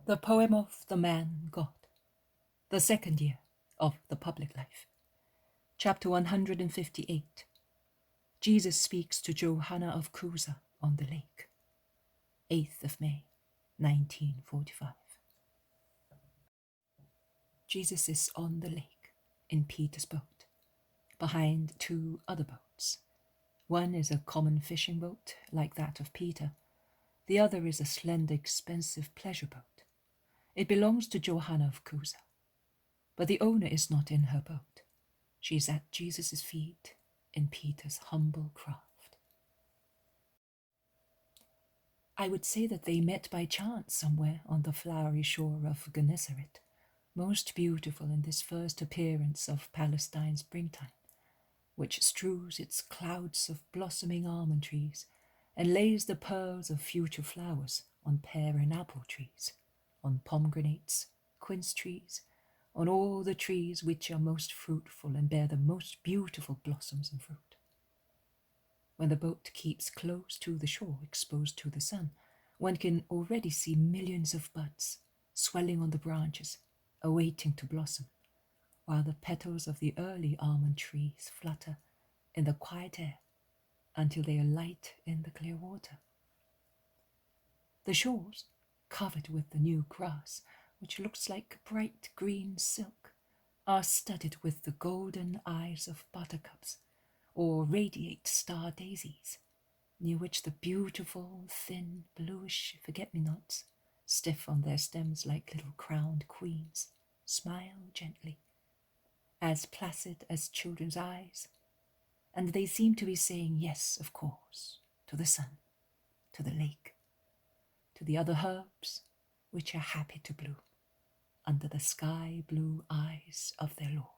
The poem of the man God, the second year of the public life. Chapter 158. Jesus speaks to Johanna of Chuza on the lake. 8th of May, 1945. Jesus is on the lake in Peter's boat, behind two other boats. One is a common fishing boat like that of Peter. The other is a slender, expensive pleasure boat. It belongs to Johanna of Chuza, but the owner is not in her boat. She is at Jesus' feet in Peter's humble craft. I would say that they met by chance somewhere on the flowery shore of Gennesaret, most beautiful in this first appearance of Palestine's springtime, which strews its clouds of blossoming almond trees and lays the pearls of future flowers on pear and apple trees, on pomegranates, quince trees, on all the trees which are most fruitful and bear the most beautiful blossoms and fruit. When the boat keeps close to the shore, exposed to the sun, one can already see millions of buds swelling on the branches, awaiting to blossom, while the petals of the early almond trees flutter in the quiet air until they alight in the clear water. The shores, covered with the new grass, which looks like bright green silk, are studded with the golden eyes of buttercups or radiate star daisies, near which the beautiful, thin, bluish forget-me-nots, stiff on their stems like little crowned queens, smile gently, as placid as children's eyes, and they seem to be saying yes, of course, to the sun, to the lake, to the other herbs which are happy to bloom under the sky-blue eyes of their Lord.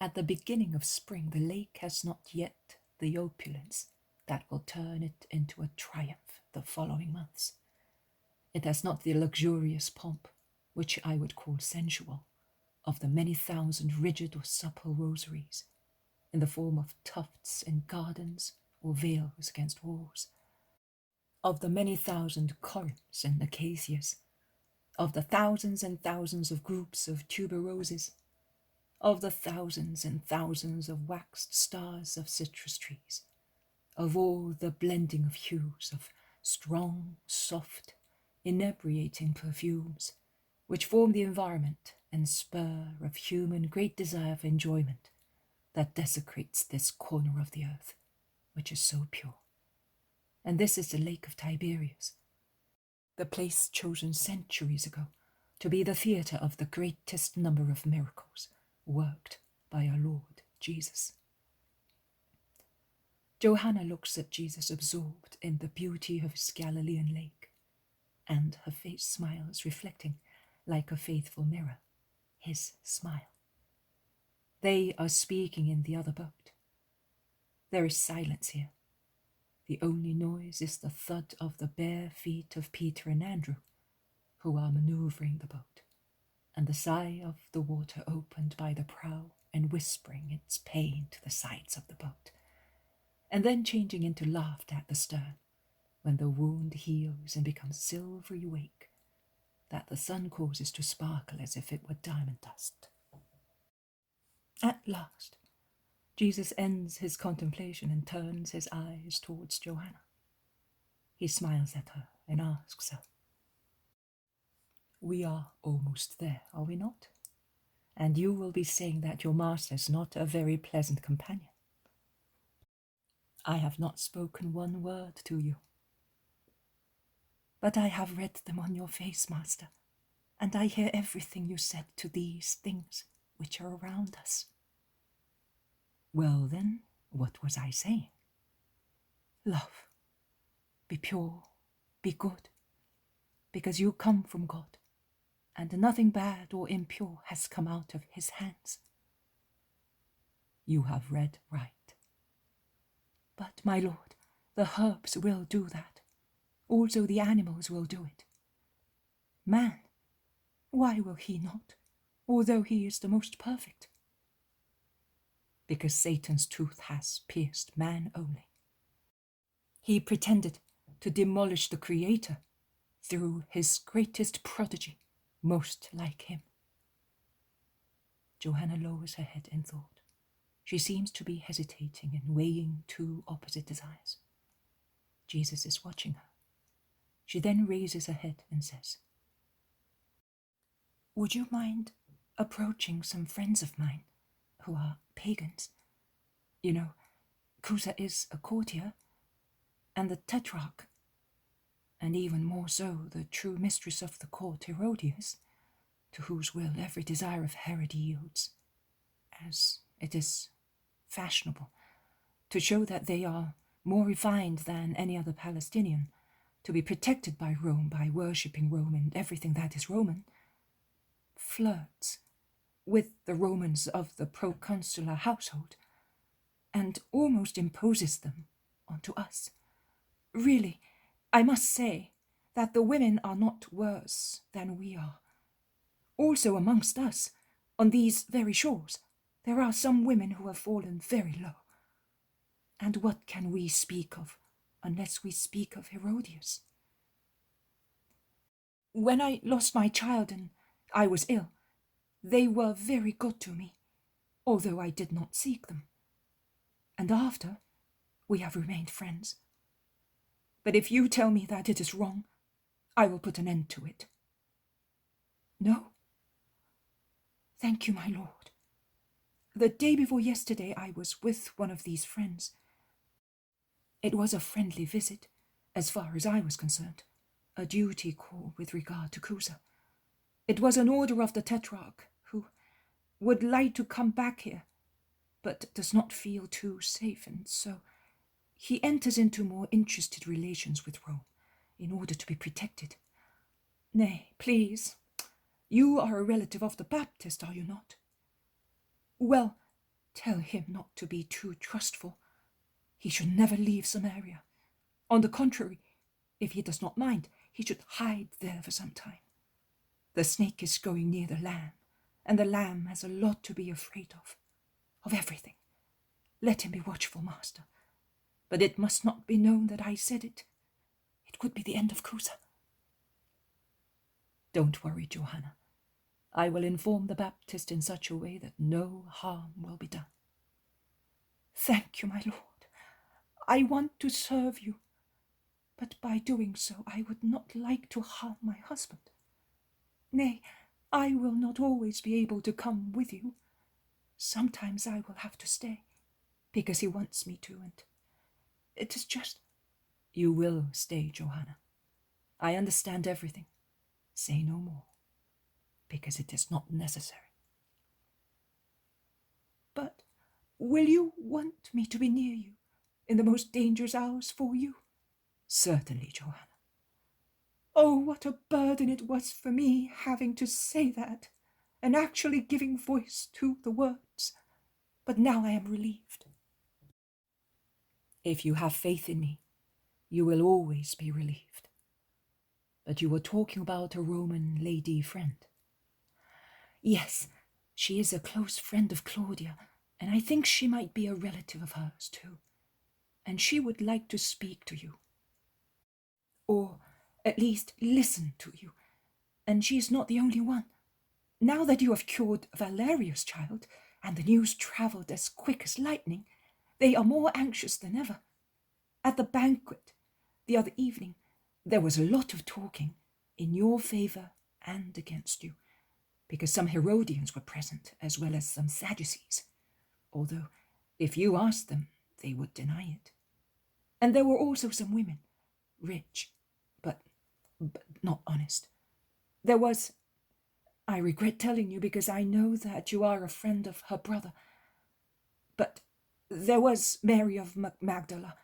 At the beginning of spring, the lake has not yet the opulence that will turn it into a triumph the following months. It has not the luxurious pomp, which I would call sensual, of the many thousand rigid or supple rosaries, in the form of tufts in gardens or veils against walls, of the many thousand corymbs and acacias, of the thousands and thousands of groups of tuberoses, of the thousands and thousands of waxed stars of citrus trees, of all the blending of hues, of strong, soft, inebriating perfumes, which form the environment and spur of human great desire for enjoyment that desecrates this corner of the earth, which is so pure. And this is the Lake of Tiberias, the place chosen centuries ago to be the theatre of the greatest number of miracles worked by our Lord Jesus. Johanna looks at Jesus absorbed in the beauty of his Galilean lake, and her face smiles, reflecting, like a faithful mirror, his smile. They are speaking in the other boat. There is silence here. The only noise is the thud of the bare feet of Peter and Andrew, who are maneuvering the boat, and the sigh of the water opened by the prow and whispering its pain to the sides of the boat, and then changing into laughter at the stern, when the wound heals and becomes silvery wake, that the sun causes to sparkle as if it were diamond dust. At last, Jesus ends his contemplation and turns his eyes towards Johanna. He smiles at her and asks her, "We are almost there, are we not? And you will be saying that your master is not a very pleasant companion. I have not spoken one word to you. But I have read them on your face, master, and I hear everything you said to these things which are around us." Well then, what was I saying? Love. Be pure, be good, because you come from God, and nothing bad or impure has come out of his hands. You have read right. But, my Lord, the herbs will do that. Also the animals will do it. Man, why will he not, although he is the most perfect? Because Satan's tooth has pierced man only. He pretended to demolish the Creator through his greatest prodigy, most like him. Johanna lowers her head in thought. She seems to be hesitating and weighing two opposite desires. Jesus is watching her. She then raises her head and says, "Would you mind approaching some friends of mine who are pagans? You know, Chuza is a courtier, and the tetrarch, and even more so the true mistress of the court, Herodias, to whose will every desire of Herod yields, as it is fashionable, to show that they are more refined than any other Palestinian, to be protected by Rome, by worshipping Rome and everything that is Roman, flirts with the Romans of the proconsular household, and almost imposes them onto us. Really, I must say that the women are not worse than we are. Also amongst us, on these very shores, there are some women who have fallen very low. And what can we speak of unless we speak of Herodias? When I lost my child and I was ill, they were very good to me, although I did not seek them. And after, we have remained friends. But if you tell me that it is wrong, I will put an end to it." "No? Thank you, my lord. The day before yesterday I was with one of these friends. It was a friendly visit, as far as I was concerned, a duty call with regard to Chuza. It was an order of the tetrarch, who would like to come back here, but does not feel too safe, and so he enters into more interested relations with Rome in order to be protected. Nay, please, you are a relative of the Baptist, are you not? Well, tell him not to be too trustful. He should never leave Samaria. On the contrary, if he does not mind, he should hide there for some time. The snake is going near the lamb, and the lamb has a lot to be afraid of everything. Let him be watchful, master. But it must not be known that I said it. It would be the end of Chuza." "Don't worry, Johanna. I will inform the Baptist in such a way that no harm will be done." "Thank you, my lord. I want to serve you, but by doing so I would not like to harm my husband. Nay, I will not always be able to come with you. Sometimes I will have to stay, because he wants me to, and it is just—" "You will stay, Johanna. I understand everything. Say no more, because it is not necessary." "But will you want me to be near you in the most dangerous hours for you?" "Certainly, Johanna." Oh, what a burden it was for me having to say that, and actually giving voice to the words. But now I am relieved. If you have faith in me, you will always be relieved. But you were talking about a Roman lady friend. Yes, she is a close friend of Claudia, and I think she might be a relative of hers too. And she would like to speak to you. Or at least listen to you. And she is not the only one. Now that you have cured Valerius' child, and the news travelled as quick as lightning, they are more anxious than ever. At the banquet the other evening, there was a lot of talking in your favour and against you, because some Herodians were present, as well as some Sadducees, although if you asked them, they would deny it. And there were also some women, rich, but not honest. There was, I regret telling you because I know that you are a friend of her brother, but there was Mary of Magdala,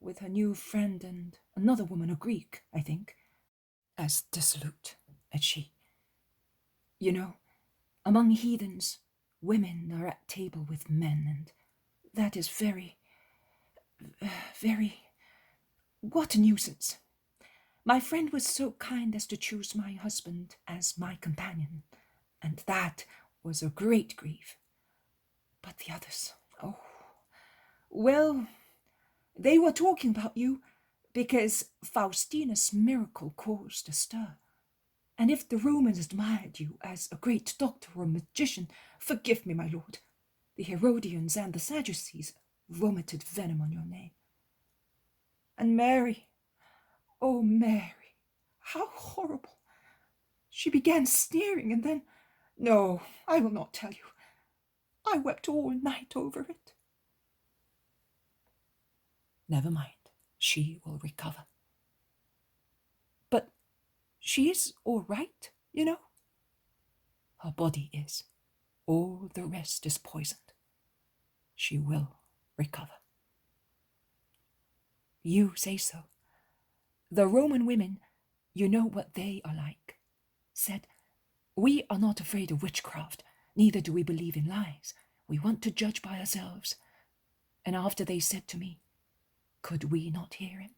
with her new friend and another woman, a Greek, I think, as dissolute as she. You know, among heathens, women are at table with men, and that is very, what a nuisance. My friend was so kind as to choose my husband as my companion, and that was a great grief. But the others, oh, well, they were talking about you, because Faustina's miracle caused a stir. And if the Romans admired you as a great doctor or magician, forgive me, my lord, the Herodians and the Sadducees vomited venom on your name. And Mary, oh Mary, how horrible! She began sneering, and then, no, I will not tell you. I wept all night over it. Never mind, she will recover. But she is all right, you know. Her body is. All the rest is poisoned. She will recover. You say so. The Roman women, you know what they are like, said, we are not afraid of witchcraft, neither do we believe in lies. We want to judge by ourselves. And after they said to me, could we not hear him?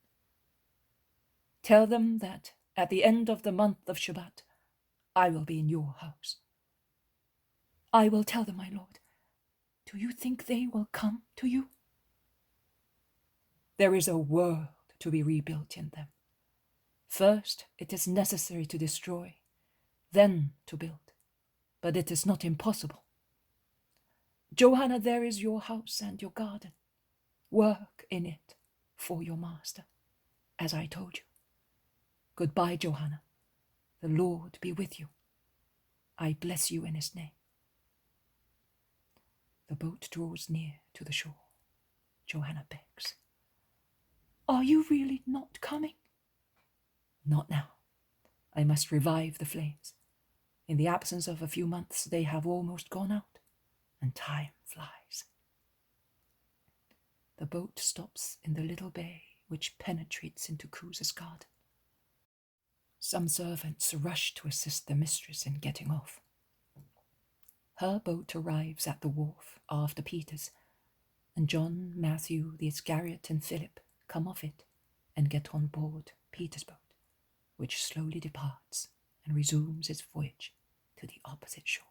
Tell them that at the end of the month of Shabbat, I will be in your house. I will tell them, my lord. Do you think they will come to you? There is a world to be rebuilt in them. First, it is necessary to destroy, then to build. But it is not impossible. Johanna, there is your house and your garden. Work in it for your master, as I told you. Goodbye, Johanna. The Lord be with you. I bless you in his name. The boat draws near to the shore. Johanna begs, are you really not coming? Not now. I must revive the flames. In the absence of a few months, they have almost gone out, and time flies. The boat stops in the little bay which penetrates into Chuza's garden. Some servants rush to assist the mistress in getting off. Her boat arrives at the wharf after Peter's, and John, Matthew, the Iscariot, and Philip come off it and get on board Peter's boat, which slowly departs and resumes its voyage to the opposite shore.